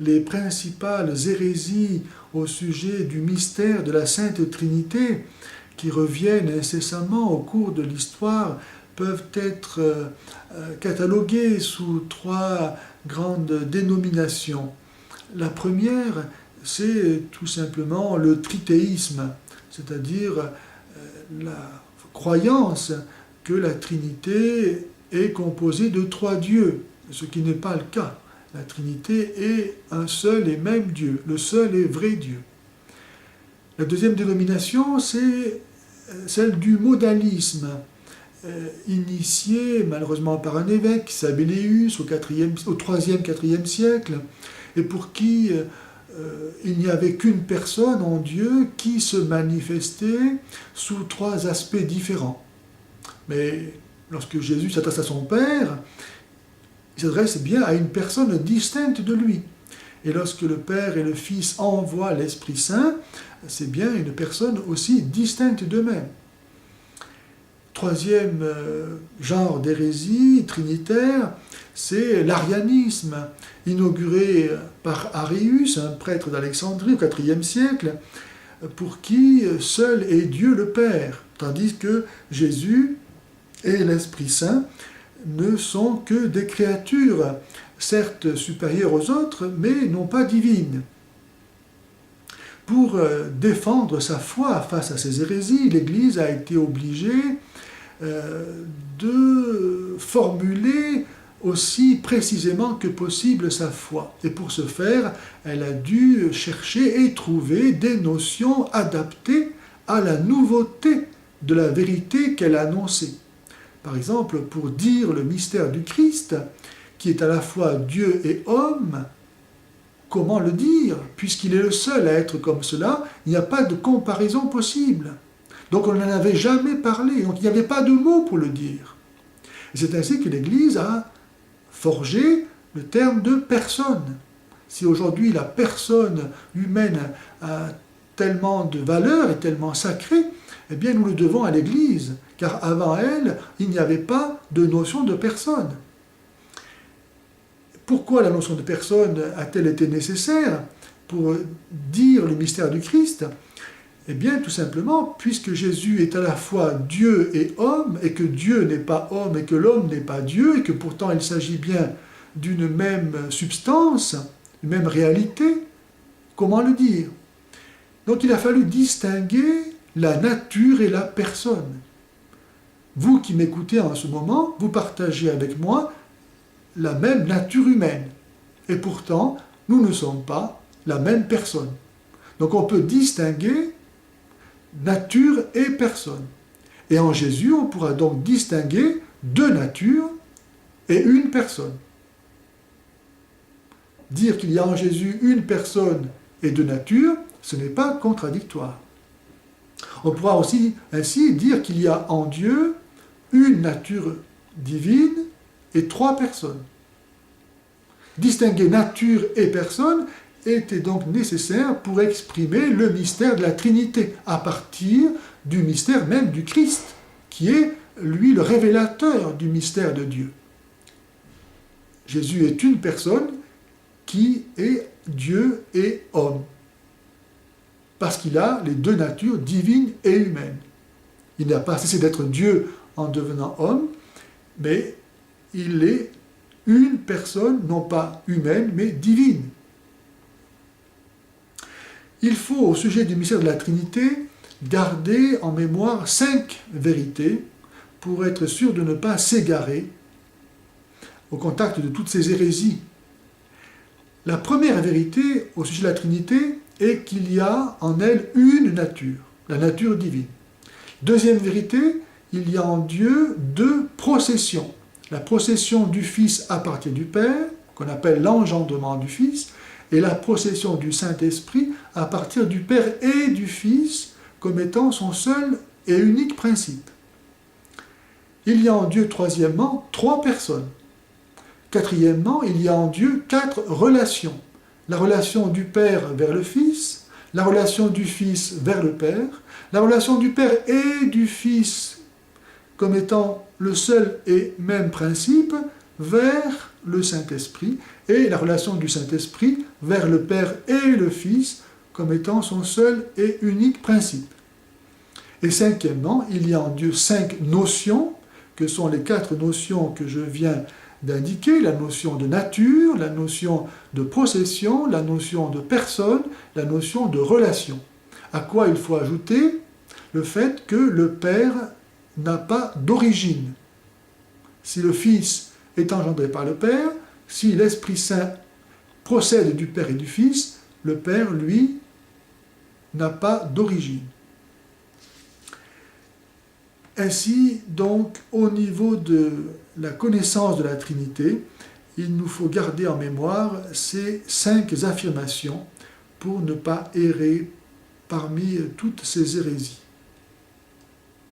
les principales hérésies au sujet du mystère de la Sainte Trinité, qui reviennent incessamment au cours de l'histoire, peuvent être cataloguées sous trois grandes dénominations. La première, c'est tout simplement le trithéisme, c'est-à-dire la croyance que la Trinité est composée de trois dieux, ce qui n'est pas le cas. La Trinité est un seul et même Dieu, le seul et vrai Dieu. La deuxième dénomination, c'est celle du modalisme, initié malheureusement par un évêque, Sabellius, au 3e, 4e siècle, et pour qui il n'y avait qu'une personne en Dieu qui se manifestait sous trois aspects différents. Mais lorsque Jésus s'adresse à son Père, il s'adresse bien à une personne distincte de lui. Et lorsque le Père et le Fils envoient l'Esprit Saint, c'est bien une personne aussi distincte d'eux-mêmes. Troisième genre d'hérésie trinitaire, c'est l'arianisme, inauguré par Arius, un prêtre d'Alexandrie au IVe siècle, pour qui seul est Dieu le Père, tandis que Jésus et l'Esprit Saint ne sont que des créatures, certes supérieures aux autres, mais non pas divines. Pour défendre sa foi face à ces hérésies, l'Église a été obligée de formuler aussi précisément que possible sa foi. Et pour ce faire, elle a dû chercher et trouver des notions adaptées à la nouveauté de la vérité qu'elle annonçait. Par exemple, pour dire le mystère du Christ, qui est à la fois Dieu et homme, comment le dire? Puisqu'il est le seul à être comme cela, il n'y a pas de comparaison possible. Donc on n'en avait jamais parlé, donc il n'y avait pas de mots pour le dire. Et c'est ainsi que l'Église a forgé le terme de personne. Si aujourd'hui la personne humaine a tellement de valeur et tellement sacrée, eh bien nous le devons à l'Église, car avant elle, il n'y avait pas de notion de personne. Pourquoi la notion de personne a-t-elle été nécessaire pour dire le mystère du Christ? Eh bien, tout simplement, puisque Jésus est à la fois Dieu et homme, et que Dieu n'est pas homme, et que l'homme n'est pas Dieu, et que pourtant il s'agit bien d'une même substance, une même réalité, comment le dire? Donc il a fallu distinguer la nature et la personne. Vous qui m'écoutez en ce moment, vous partagez avec moi la même nature humaine. Et pourtant, nous ne sommes pas la même personne. Donc on peut distinguer nature et personne. Et en Jésus, on pourra donc distinguer deux natures et une personne. Dire qu'il y a en Jésus une personne et deux natures, ce n'est pas contradictoire. On pourra aussi ainsi dire qu'il y a en Dieu une nature divine et trois personnes. Distinguer nature et personne était donc nécessaire pour exprimer le mystère de la Trinité, à partir du mystère même du Christ, qui est, lui, le révélateur du mystère de Dieu. Jésus est une personne qui est Dieu et homme, parce qu'il a les deux natures, divine et humaine. Il n'a pas cessé d'être Dieu en devenant homme, mais il est une personne, non pas humaine, mais divine. Il faut, au sujet du mystère de la Trinité, garder en mémoire 5 vérités pour être sûr de ne pas s'égarer au contact de toutes ces hérésies. La première vérité au sujet de la Trinité est qu'il y a en elle une nature, la nature divine. Deuxième vérité, il y a en Dieu deux processions. La procession du Fils à partir du Père, qu'on appelle l'engendrement du Fils, et la procession du Saint-Esprit à partir du Père et du Fils, comme étant son seul et unique principe. Il y a en Dieu, troisièmement, 3 personnes. Quatrièmement, il y a en Dieu 4 relations. La relation du Père vers le Fils, la relation du Fils vers le Père, la relation du Père et du Fils comme étant le seul et même principe vers le Saint-Esprit, et la relation du Saint-Esprit vers le Père et le Fils comme étant son seul et unique principe. Et cinquièmement, il y a en Dieu 5 notions, que sont les 4 notions que je viens d'indiquer, la notion de nature, la notion de procession, la notion de personne, la notion de relation. À quoi il faut ajouter le fait que le Père n'a pas d'origine. Si le Fils est engendré par le Père, si l'Esprit Saint procède du Père et du Fils, le Père, lui, n'a pas d'origine. Ainsi, donc, au niveau de la connaissance de la Trinité, il nous faut garder en mémoire ces 5 affirmations pour ne pas errer parmi toutes ces hérésies.